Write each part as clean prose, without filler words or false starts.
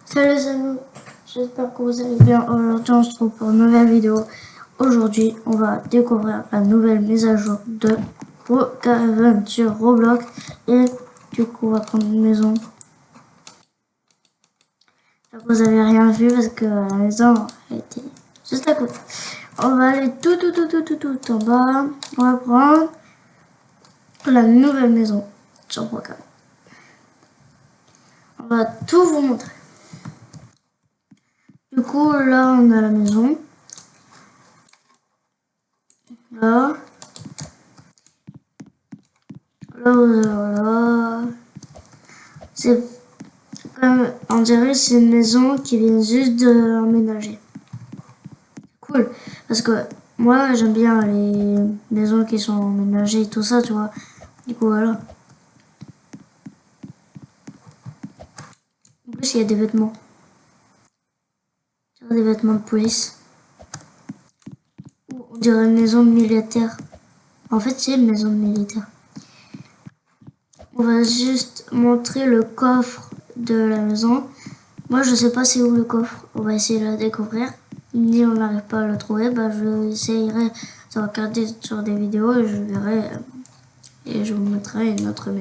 Salut, salut, j'espère que vous allez bien. Aujourd'hui, on se retrouve pour une nouvelle vidéo. Aujourd'hui, on va découvrir la nouvelle mise à jour de Brookhaven sur Roblox. Et du coup, on va prendre une maison. Vous avez rien vu parce que la maison était juste à côté. On va aller tout en bas. On va prendre la nouvelle maison sur Brookhaven. On va tout vous montrer. Du coup, là, on a la maison. Là. Là. C'est comme, on dirait que c'est une maison qui vient juste d'emménager. Cool. Parce que moi, j'aime bien les maisons qui sont emménagées et tout ça, tu vois. Du coup, voilà. En plus, il y a des vêtements. Des vêtements de police. On dirait une maison militaire. En fait, c'est une maison militaire. On va juste montrer le coffre de la maison. Moi, je sais pas c'est où le coffre. On va essayer de le découvrir. Si on n'arrive pas à le trouver, bah, je essayerai de regarder sur des vidéos et je verrai. Et je vous mettrai une autre.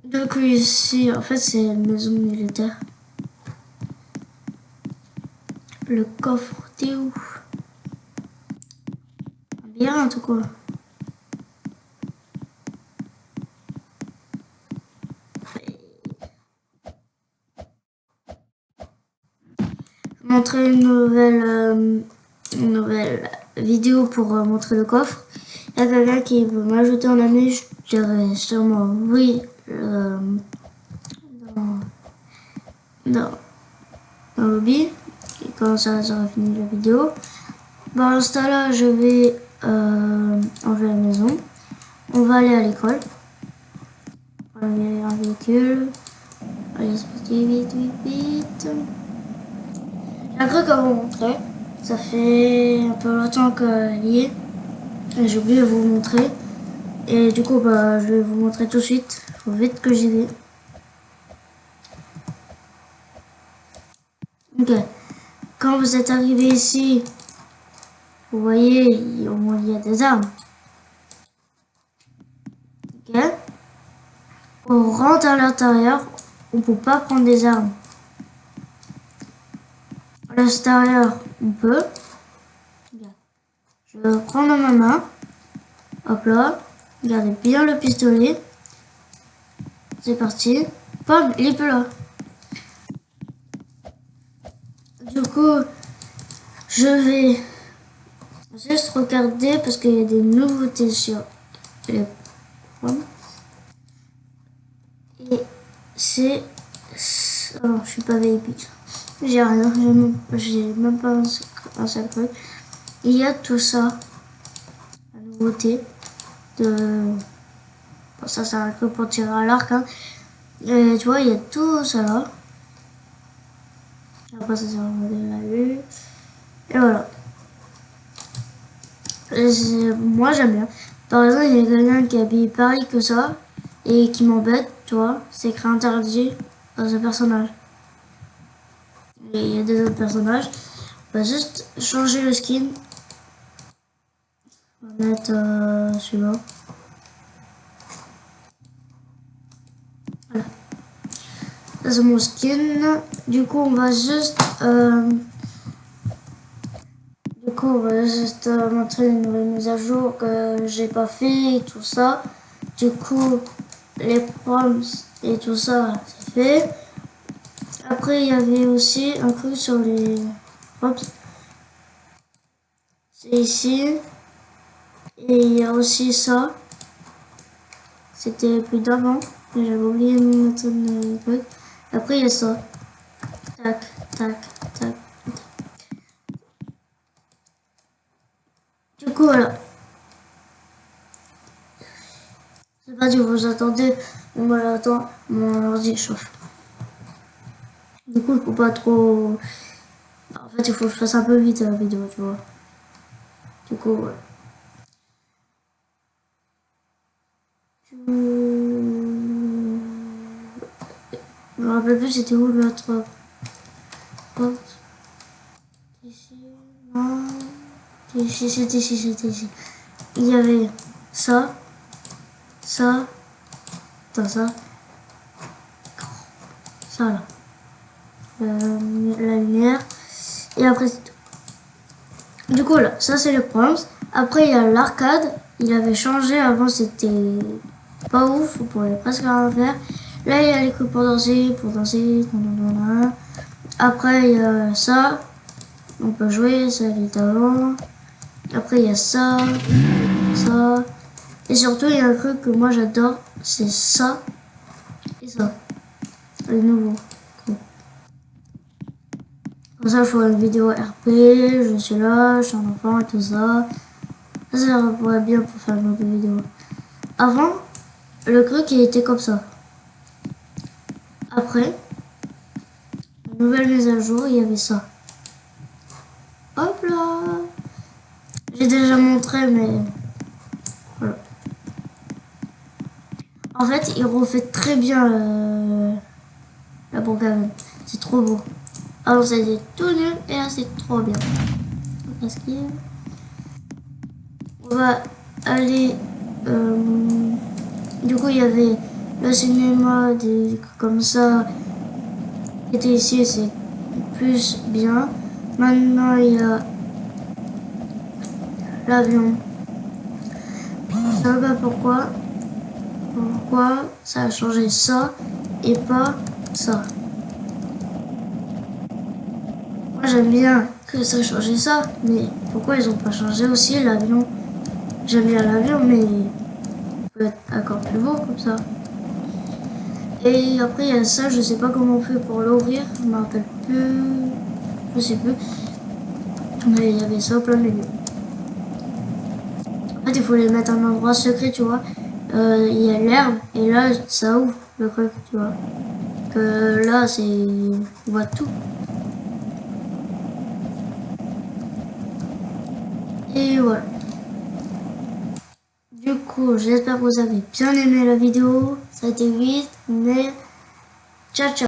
Donc ici, en fait, c'est une maison militaire. Le coffre, t'es où? Bien, en tout cas. Je vais montrer une nouvelle vidéo pour montrer le coffre. Il y a quelqu'un qui veut m'ajouter en ami, je dirais sûrement oui dans le lobby. Et quand ça sera fini la vidéo. Pour l'instant là, je vais enlever la maison. On va aller à l'école. On va aller en véhicule. Allez, vite. J'ai cru qu'on vous montrer. Ça fait un peu longtemps qu'elle y est. Et j'ai oublié de vous montrer. Et du coup, bah, je vais vous montrer tout de suite. Faut vite que j'y vais. Ok. Quand vous êtes arrivé ici, vous voyez, il y a des armes. Ok. On rentre à l'intérieur, on ne peut pas prendre des armes. À l'extérieur, on peut. Je vais prendre dans ma main. Hop là. Regardez bien le pistolet. C'est parti. Pam, il est plus là. Du coup, je vais juste regarder parce qu'il y a des nouveautés sur les programmes. Et c'est... Oh, je suis pas VIP. J'ai rien. J'ai même pas un seul truc. Il y a tout ça. La nouveauté de... Bon, ça sert que pour tirer à l'arc. Hein. Et tu vois, il y a tout ça là. Après, ça sert à regarder la vue. Et voilà. Moi, j'aime bien. Par exemple, il y a quelqu'un qui habille pareil que ça et qui m'embête, tu vois. C'est écrit interdit à ce personnage. Et il y a des autres personnages. On va juste changer le skin. On va mettre celui-là. Voilà. Ça, c'est mon skin. Du coup, on va juste... montrer une nouvelle mise à jour que j'ai pas fait et tout ça. Du coup, les proms et tout ça, c'est fait. Après, il y avait aussi un truc sur les... Hop. C'est ici. Et il y a aussi ça. C'était plus d'avant. Mais j'avais oublié de mettre le truc. Après, il y a ça. Tac, tac, tac. Du coup, voilà. Je sais pas si vous attendez. Mais moi, j'attends. Mon ordi chauffe. Du coup, je peux pas trop... En fait, il faut que je fasse un peu vite la vidéo, tu vois. Du coup, ouais. Je me rappelle plus c'était où l'autre porte. Ici, non. Ici, c'était ici, c'était ici. Il y avait ça, ça, attends, ça là. La lumière. Et après, c'est tout. Du coup, là, ça c'est le prince. Après, il y a l'arcade. Il avait changé. Avant, c'était pas ouf. On pouvait presque rien faire. Là, il y a les coups pour danser. Nanana. Après, il y a ça. On peut jouer. Ça, il est avant. Après, il y a ça. Ça. Et surtout, il y a un truc que moi j'adore. C'est ça. Et ça. Le nouveau. Comme ça, je fais une vidéo RP, je suis là, je suis un enfant et tout ça. Ça pourrait bien pour faire une autre vidéo. Avant, le truc il était comme ça. Après, la nouvelle mise à jour, il y avait ça. Hop là. J'ai déjà montré, mais voilà. En fait, il refait très bien la Brookhaven. C'est trop beau. Avant, c'était tout nul et là, c'est trop bien. Parce que on va aller. Du coup, il y avait le cinéma, des trucs comme ça. Qui était ici, c'est plus bien. Maintenant, il y a l'avion. Je sais pas pourquoi. Pourquoi ça a changé ça et pas ça. Moi, j'aime bien que ça a changé ça, mais pourquoi ils ont pas changé aussi l'avion? J'aime bien l'avion, mais il peut être encore plus beau comme ça. Et après, il y a ça, je sais pas comment on fait pour l'ouvrir, je me rappelle plus, je sais plus. Mais il y avait ça au plein milieu. En fait, il faut les mettre à un endroit secret, tu vois. Il y a l'herbe, et là, ça ouvre le truc, tu vois. Que là, c'est. On voit tout. Et voilà. Du coup, j'espère que vous avez bien aimé la vidéo. Ça a été vite, mais ciao ciao.